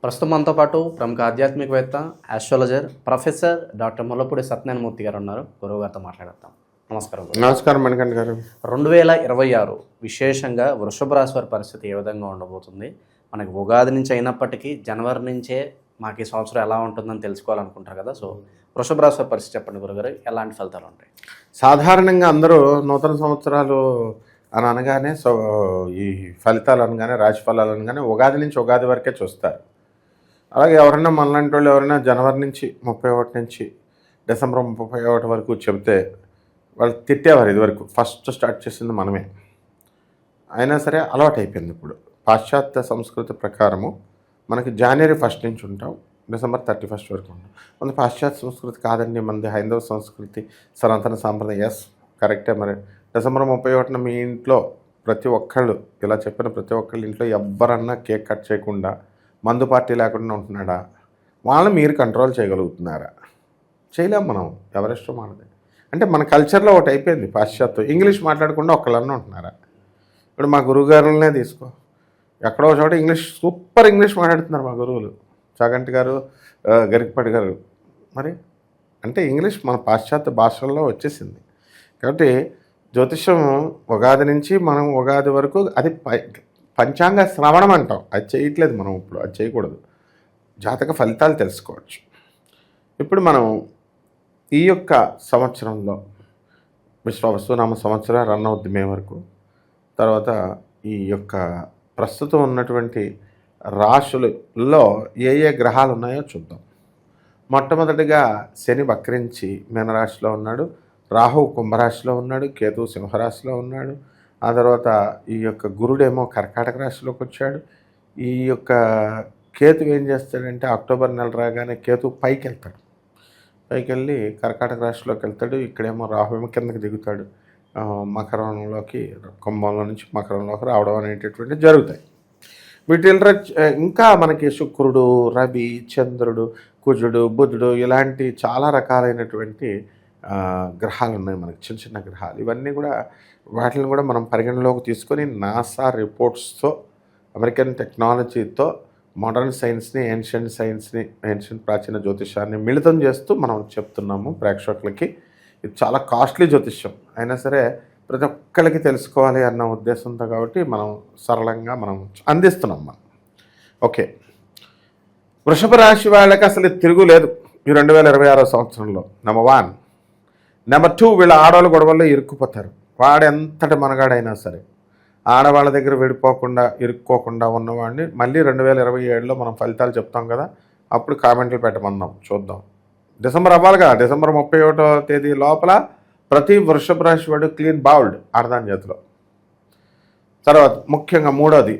ప్రస్తుతం మనతో పాటు ప్రముఖ ఆధ్యాత్మికవేత్త, astrologer, professor doctor Mullapudi Satyanarayana Murthy గారు ఉన్నారు. గురువు గారితో మాట్లాడతాం. నమస్కారం. నమస్కారం మణికంఠ గారు. 2026 విశేషంగా వృషభ రాశి వారి పరిస్థితి ఏ విధంగా ఉండబోతుంది? మనకి ఉగాది నుంచి అయినప్పటికీ జనవరి నుంచే మాకు ఈ సంవత్సరం ఎలా ఉంటుందని తెలుసుకోవాలనుకుంటారు కదా. సో వృషభ రాశి వారి పరిస్థితి చెప్పండి గురుగారు, ఎలాంటి ఫలితాలు ఉంటాయి? సాధారణంగా అందరూ నూతన సంవత్సరాలు అని అనగానే ఈ ఫలితాలు అనగానే రాశి ఫలాలు అనగానే ఉగాది నుంచి ఉగాది వరకే చూస్తారు. అలాగే ఎవరైనా మనలాంటి వాళ్ళు ఎవరైనా జనవరి నుంచి 31 నుంచి డిసెంబర్ 31 వరకు చెబితే వాళ్ళు తిట్టేవారు. ఇదివరకు ఫస్ట్ స్టార్ట్ చేసింది మనమే. అయినా సరే అలవాటు అయిపోయింది. ఇప్పుడు పాశ్చాత్య సంస్కృతి ప్రకారము మనకి జనవరి 1 నుంచి ఉంటాం, డిసెంబర్ 31 వరకు ఉంటాం. మన పాశ్చాత్య సంస్కృతి కాదండి, మనది హైందవ సంస్కృతి, సనాతన సాంప్రదాయం. ఎస్, కరెక్టే. మరి డిసెంబర్ 31 మీ ఇంట్లో ప్రతి ఒక్కళ్ళు, ఇలా చెప్పిన ప్రతి ఒక్కళ్ళ ఇంట్లో ఎవ్వరన్నా కేక్ కట్ చేయకుండా, మందు పార్టీ లేకుండా ఉంటున్నాడా? వాళ్ళని మీరు కంట్రోల్ చేయగలుగుతున్నారా? చేయలేం మనం. ఎవరిష్టం మనది. అంటే మన కల్చర్లో ఒకటి అయిపోయింది పాశ్చాత్యం. ఇంగ్లీష్ మాట్లాడకుండా ఒక్కళ్ళన్నా ఉంటున్నారా? ఇప్పుడు మా గురువుగారులనే తీసుకో, ఎక్కడో చోట ఇంగ్లీష్, సూపర్ ఇంగ్లీష్ మాట్లాడుతున్నారు మా గురువులు. చాగంటి గారు, గరికపాటి గారు. మరి అంటే ఇంగ్లీష్ మన పాశ్చాత్య భాషల్లో వచ్చేసింది. కాబట్టి జ్యోతిష్యం ఉగాది నుంచి మనం ఉగాది వరకు అది పంచాంగ శ్రవణం అంటాం. అది చేయట్లేదు మనం ఇప్పుడు, అది చేయకూడదు. జాతక ఫలితాలు తెలుసుకోవచ్చు. ఇప్పుడు మనం ఈ యొక్క సంవత్సరంలో విశ్వావసునామ సంవత్సరం రన్ అవుద్ది మే వరకు. తర్వాత ఈ యొక్క ప్రస్తుతం ఉన్నటువంటి రాశులలో ఏ ఏ గ్రహాలు ఉన్నాయో చూద్దాం. మొట్టమొదటిగా శని వక్రించి మీనరాశిలో ఉన్నాడు, రాహు కుంభరాశిలో ఉన్నాడు, కేతు సింహరాశిలో ఉన్నాడు. ఆ తర్వాత ఈ యొక్క గురుడేమో కర్కాటక రాశిలోకి వచ్చాడు. ఈ యొక్క కేతు ఏం చేస్తాడంటే అక్టోబర్ నెల రాగానే కేతు పైకి వెళ్తాడు. పైకి వెళ్ళి కర్కాటక రాశిలోకి వెళ్తాడు. ఇక్కడేమో రాహు ఏమో కిందకి దిగుతాడు, మకరంలోకి, కుంభంలో నుంచి మకరంలోకి రావడం అనేటటువంటివి జరుగుతాయి. వీటిల్లో ఇంకా మనకి శుక్రుడు, రవి, చంద్రుడు, కుజుడు, బుధుడు ఇలాంటి చాలా రకాలైనటువంటి గ్రహాలు ఉన్నాయి మనకి, చిన్న చిన్న గ్రహాలు. ఇవన్నీ కూడా వాటిని కూడా మనం పరిగణలోకి తీసుకొని నాసా రిపోర్ట్స్తో, అమెరికన్ టెక్నాలజీతో మోడర్న్ సైన్స్ని, ఏన్షియంట్ ప్రాచీన జ్యోతిష్యాన్ని మిళితం చేస్తూ మనం చెప్తున్నాము ప్రేక్షకులకి. ఇది చాలా కాస్ట్లీ జ్యోతిష్యం అయినా సరే ప్రతి ఒక్కరికి తెలుసుకోవాలి అన్న ఉద్దేశంతో కాబట్టి మనం సరళంగా మనం అందిస్తున్నాం మనం. ఓకే, వృషభ రాశి వాళ్ళకి అసలు తిరుగులేదు ఈ 2026 సంవత్సరంలో. నెంబర్ 1. నెంబర్ 2, వీళ్ళ ఆడవాళ్ళ గొడవల్లో ఇరుక్కుపోతారు. వాడెంతటి మనగాడైనా సరే ఆడవాళ్ళ దగ్గర విడిపోకుండా, ఇరుక్కోకుండా ఉన్నవాడిని మళ్ళీ 2027లో మనం ఫలితాలు చెప్తాం కదా, అప్పుడు కామెంట్లు పెట్టమందాం, చూద్దాం. డిసెంబర్ అవ్వాలిగా. డిసెంబర్ 31వ తేదీ లోపల ప్రతి వృషభ రాశి వాడు క్లీన్ బౌల్డ్ ఆడదాని చేతిలో. తర్వాత ముఖ్యంగా 3వది,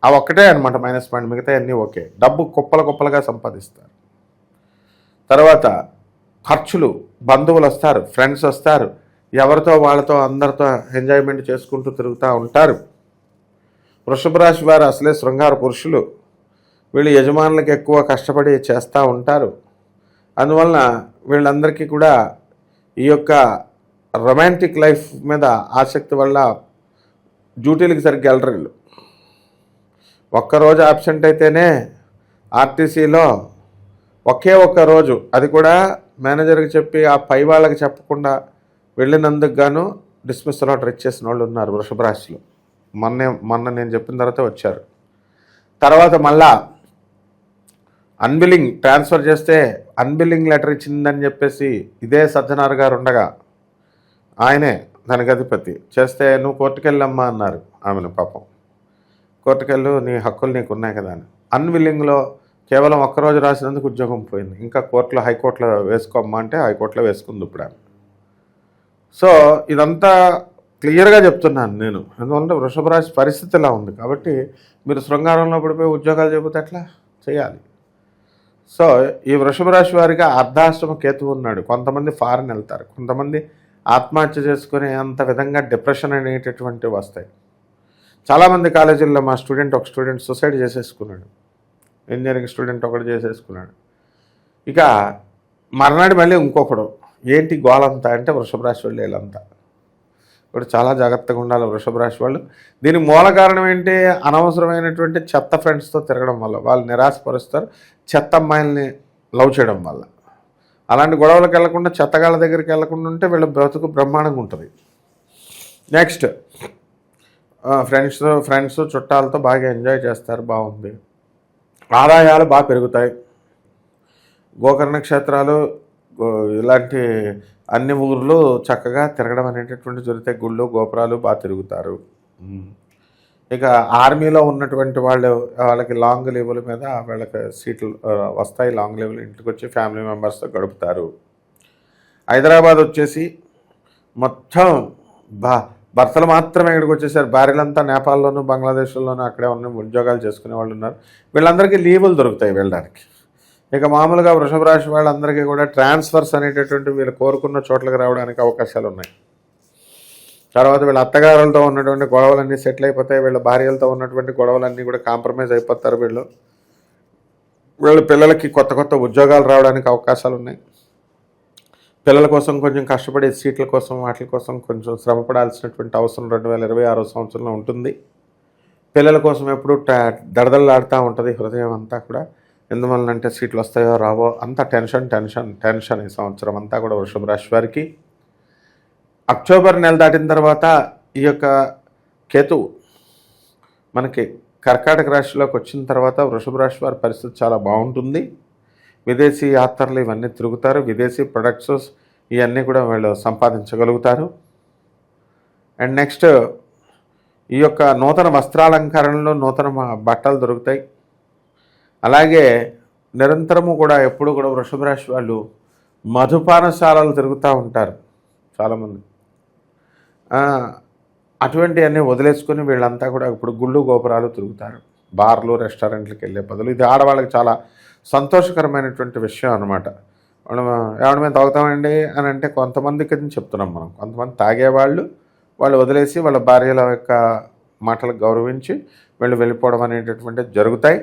ఆ ఒక్కటే అనమాట మైనస్ పాయింట్, మిగతా అన్నీ ఓకే. డబ్బు కుప్పలుగా సంపాదిస్తారు. తర్వాత ఖర్చులు, బంధువులు వస్తారు, ఫ్రెండ్స్ వస్తారు, ఎవరితో వాళ్ళతో అందరితో ఎంజాయ్మెంట్ చేసుకుంటూ తిరుగుతూ ఉంటారు. వృషభ రాశి వారు అసలే శృంగార పురుషులు. వీళ్ళు యజమానులకు ఎక్కువ కష్టపడి చేస్తూ ఉంటారు. అందువలన వీళ్ళందరికీ కూడా ఈ యొక్క రొమాంటిక్ లైఫ్ మీద ఆసక్తి వల్ల డ్యూటీలకు సరిగ్గా వెళ్ళరు వీళ్ళు. ఒక్కరోజు అబ్సెంట్ అయితేనే ఆర్టీసీలో ఒకే ఒక్క రోజు, అది కూడా మేనేజర్కి చెప్పి ఆ పై వాళ్ళకి చెప్పకుండా వెళ్ళినందుకు గాను డిస్మిస్సల్ ఆర్డర్ ఇచ్చేసిన వాళ్ళు ఉన్నారు వృషభ రాశిలో. మొన్న నేను చెప్పిన తర్వాత వచ్చారు. తర్వాత మళ్ళా అన్బిల్లింగ్ ట్రాన్స్ఫర్ చేస్తే అన్బిల్లింగ్ లెటర్ ఇచ్చిందని చెప్పేసి ఇదే సజ్జనార్ గారు ఉండగా, ఆయనే దానికి అధిపతి, చేస్తే నువ్వు కోర్టుకెళ్ళమ్మా అన్నారు ఆమెను. పాపం కోర్టుకెళ్ళు, నీ హక్కులు నీకు ఉన్నాయి కదా అని. అన్విల్లింగ్లో కేవలం ఒక్కరోజు రాసినందుకు ఉద్యోగం పోయింది. ఇంకా కోర్టులో, హైకోర్టులో వేసుకోమ్మా అంటే హైకోర్టులో వేసుకుంది ఇప్పుడు ఆమె. సో ఇదంతా క్లియర్గా చెప్తున్నాను నేను, ఎందుకంటే వృషభ రాశి పరిస్థితి ఇలా ఉంది. కాబట్టి మీరు శృంగారంలో పడిపోయి ఉద్యోగాలు చెబితే ఎట్లా చేయాలి? సో ఈ వృషభ రాశి వారికి అర్ధాష్టమ కేతు ఉన్నాడు. కొంతమంది ఫారెన్ వెళ్తారు, కొంతమంది ఆత్మహత్య చేసుకునే అంత విధంగా డిప్రెషన్ అనేటటువంటివి వస్తాయి. చాలామంది కాలేజీల్లో మా ఒక స్టూడెంట్ సూసైడ్ చేసేసుకున్నాడు. ఇంజనీరింగ్ స్టూడెంట్ ఒకటి చేసేసుకున్నాడు. ఇక మర్నాడు మళ్ళీ ఇంకొకడు. ఏంటి గోలంతా అంటే వృషభ రాశి వాళ్ళు వీళ్ళంతా. ఇప్పుడు చాలా జాగ్రత్తగా ఉండాలి వృషభ రాశి వాళ్ళు. దీనికి మూల కారణం ఏంటి? అనవసరమైనటువంటి చెత్త ఫ్రెండ్స్తో తిరగడం వల్ల వాళ్ళు నిరాశపరుస్తారు. చెత్త అమ్మాయిల్ని లవ్ చేయడం వల్ల. అలాంటి గొడవలకు వెళ్లకుండా, చెత్తగాళ్ళ దగ్గరికి వెళ్లకుండా ఉంటే వీళ్ళ బ్రతుకు బ్రహ్మాండంగా ఉంటుంది. నెక్స్ట్ ఫ్రెండ్స్ చుట్టాలతో బాగా ఎంజాయ్ చేస్తారు, బాగుంది. ఆదాయాలు బాగా పెరుగుతాయి. గోకర్ణ క్షేత్రాలు ఇలాంటి అన్ని ఊర్లు చక్కగా తిరగడం అనేటటువంటి జరుగుతాయి. గుళ్ళు గోపురాలు బాగా తిరుగుతారు. ఇక ఆర్మీలో ఉన్నటువంటి వాళ్ళకి లాంగ్ లీవుల మీద వాళ్ళకి సీట్లు వస్తాయి. లాంగ్ లీవులు ఇంటికి వచ్చి ఫ్యామిలీ మెంబర్స్తో గడుపుతారు. హైదరాబాద్ వచ్చేసి మొత్తం భర్తలు మాత్రమే ఇక్కడికి వచ్చేసారు. భార్యలంతా నేపాల్లోనూ బంగ్లాదేశ్లోనూ అక్కడే ఉన్న ఉద్యోగాలు చేసుకునే వాళ్ళు ఉన్నారు. వీళ్ళందరికీ లీవులు దొరుకుతాయి వెళ్ళడానికి. ఇక మామూలుగా వృషభ రాశి వాళ్ళందరికీ కూడా ట్రాన్స్ఫర్స్ అనేటటువంటి వీళ్ళు కోరుకున్న చోట్లకు రావడానికి అవకాశాలు ఉన్నాయి. తర్వాత వీళ్ళ అత్తగారులతో ఉన్నటువంటి గొడవలన్నీ సెటిల్ అయిపోతాయి. వీళ్ళ భార్యలతో ఉన్నటువంటి గొడవలన్నీ కూడా కాంప్రమైజ్ అయిపోతారు. వీళ్ళ పిల్లలకి కొత్త కొత్త ఉద్యోగాలు రావడానికి అవకాశాలు ఉన్నాయి. పిల్లల కోసం కొంచెం కష్టపడి సీట్ల కోసం వాటి కోసం కొంచెం శ్రమపడాల్సినటువంటి అవసరం 2026 సంవత్సరంలో ఉంటుంది. పిల్లల కోసం ఎప్పుడు దడదడలాడుతూ ఉంటుంది హృదయం అంతా కూడా. ఎందువల్లంటే సీట్లు వస్తాయో రావో అంత టెన్షన్ ఈ సంవత్సరం అంతా కూడా వృషభ రాశి వారికి. అక్టోబర్ నెల దాటిన తర్వాత ఈ యొక్క కేతువు మనకి కర్కాటక రాశిలోకి వచ్చిన తర్వాత వృషభ రాశి వారి పరిస్థితి చాలా బాగుంటుంది. విదేశీ యాత్రలు ఇవన్నీ తిరుగుతారు. విదేశీ ప్రొడక్ట్స్ ఇవన్నీ కూడా వీళ్ళు సంపాదించగలుగుతారు. అండ్ నెక్స్ట్ ఈ యొక్క నూతన వస్త్రాలంకరణలో నూతన బట్టలు దొరుకుతాయి. అలాగే నిరంతరము కూడా ఎప్పుడు కూడా వృషభ రాశి వాళ్ళు మధుపానశాలలు తిరుగుతూ ఉంటారు చాలామంది. అటువంటివన్నీ వదిలేసుకొని వీళ్ళంతా కూడా ఇప్పుడు గుళ్ళు గోపురాలు తిరుగుతారు. బార్లు రెస్టారెంట్లకు వెళ్ళే బదులు ఇది ఆడవాళ్ళకి చాలా సంతోషకరమైనటువంటి విషయం అనమాట. ఎవరి మీద తాగుతామండి అని అంటే కొంతమందికి చెప్తున్నాం మనం. కొంతమంది తాగేవాళ్ళు వదిలేసి వాళ్ళ భార్యల యొక్క మాటలకు గౌరవించి వెళ్ళిపోవడం అనేటటువంటివి జరుగుతాయి.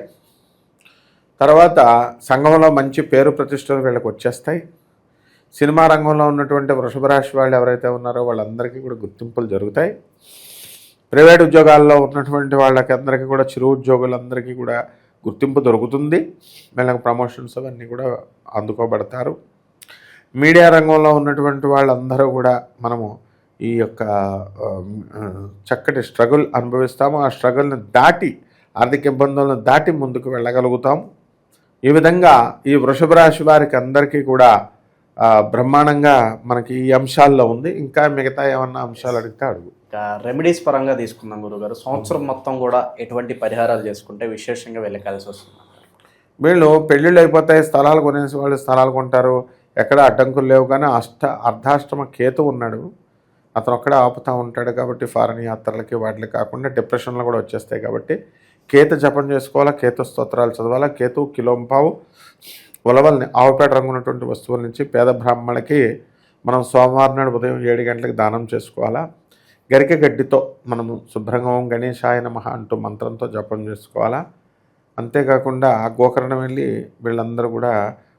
తర్వాత సంఘంలో మంచి పేరు ప్రతిష్టలు వీళ్ళకి వచ్చేస్తాయి. సినిమా రంగంలో ఉన్నటువంటి వృషభ రాశి వాళ్ళు ఎవరైతే ఉన్నారో వాళ్ళందరికీ కూడా గుర్తింపులు జరుగుతాయి. ప్రైవేట్ ఉద్యోగాల్లో ఉన్నటువంటి వాళ్ళకి అందరికీ కూడా చిరు ఉద్యోగులందరికీ కూడా గుర్తింపు దొరుకుతుంది. వీళ్ళకి ప్రమోషన్స్ అవన్నీ కూడా అందుకోబడతారు. మీడియా రంగంలో ఉన్నటువంటి వాళ్ళందరూ కూడా మనము ఈ యొక్క చక్కటి స్ట్రగుల్ అనుభవిస్తాము. ఆ స్ట్రగుల్ని దాటి ఆర్థిక ఇబ్బందులను దాటి ముందుకు వెళ్ళగలుగుతాము. ఈ విధంగా ఈ వృషభ రాశి వారికి అందరికీ కూడా బ్రహ్మాండంగా మనకి ఈ అంశాల్లో ఉంది. ఇంకా మిగతా ఏమన్నా అంశాలు అడిగితే అడుగు. రెమెడీస్ పరంగా తీసుకుందాం గురుగారు. సంవత్సరం మొత్తం కూడా ఎటువంటి పరిహారాలు చేసుకుంటే విశేషంగా వెళ్ళకాల్సి వస్తుంది? వీళ్ళు పెళ్ళిళ్ళు అయిపోతాయి, స్థలాలు కొనేసి వాళ్ళు స్థలాలు కొంటారు, ఎక్కడ అడ్డంకులు లేవు. కానీ అర్ధాష్టమ కేతు ఉన్నాడు, అతను ఒక్కడే ఆపుతూ ఉంటాడు. కాబట్టి ఫారెన్ యాత్రలకి వాటికి కాకుండా డిప్రెషన్లు కూడా వచ్చేస్తాయి. కాబట్టి కేతు జపం చేసుకోవాలా, కేతు స్తోత్రాలు చదవాలా. కేతు కిలోంపావు ఉలవల్ని ఆవుపేట రంగు ఉన్నటువంటి వస్తువుల నుంచి పేద బ్రాహ్మణులకి మనం సోమవారం నాడు ఉదయం 7 గంటలకు దానం చేసుకోవాలా. గరిక గడ్డితో మనము శుభ్రంగా ఓం గణేశాయ నమః అంటూ మంత్రంతో జపం చేసుకోవాలా. అంతేకాకుండా గోకర్ణం వెళ్ళి వీళ్ళందరూ కూడా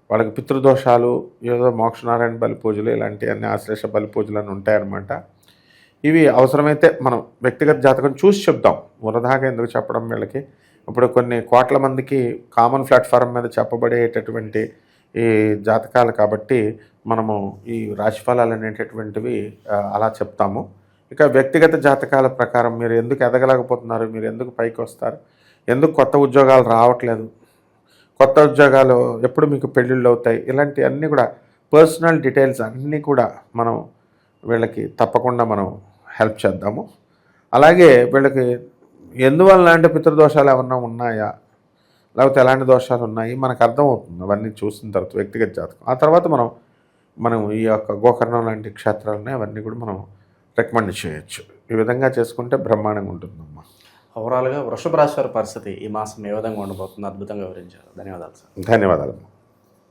వాళ్ళకి పితృదోషాలు, ఏదో మోక్షనారాయణ బలి పూజలు, ఇలాంటివన్నీ ఆశ్లేష బలి పూజలు అని ఉంటాయన్నమాట. ఇవి అవసరమైతే మనం వ్యక్తిగత జాతకం చూసి చెప్దాం, వృధాగా ఎందుకు చెప్పడం వీళ్ళకి. ఇప్పుడు కొన్ని కోట్ల మందికి కామన్ ప్లాట్ఫారం మీద చెప్పబడేటటువంటి ఈ జాతకాలు కాబట్టి మనము ఈ రాశిఫలాలు అనేటటువంటివి అలా చెప్తాము. ఇక వ్యక్తిగత జాతకాల ప్రకారం మీరు ఎందుకు ఎదగలేకపోతున్నారు, మీరు ఎందుకు పైకి వస్తారు, ఎందుకు కొత్త ఉద్యోగాలు రావట్లేదు, కొత్త ఉద్యోగాలు ఎప్పుడు మీకు పెళ్ళిళ్ళు అవుతాయి, ఇలాంటివన్నీ కూడా పర్సనల్ డీటెయిల్స్ అన్నీ కూడా మనం వీళ్ళకి తప్పకుండా మనం హెల్ప్ చేద్దాము. అలాగే వీళ్ళకి ఎందువల్ల అంటే పితృదోషాలు ఏమన్నా ఉన్నాయా, లేకపోతే ఎలాంటి దోషాలు ఉన్నాయి మనకు అర్థమవుతుంది అవన్నీ చూసిన తర్వాత వ్యక్తిగత జాతకం. ఆ తర్వాత మనం ఈ యొక్క గోకర్ణం లాంటి క్షేత్రాలని అవన్నీ కూడా మనం రికమెండ్ చేయొచ్చు. ఈ విధంగా చేసుకుంటే బ్రహ్మాండంగా ఉంటుందమ్మా. ఓవరాల్గా వృషభ రాశి వారి పరిస్థితి ఈ మాసం ఏ విధంగా ఉండబోతుంది అద్భుతంగా వివరించారు. ధన్యవాదాలు సార్. ధన్యవాదాలు.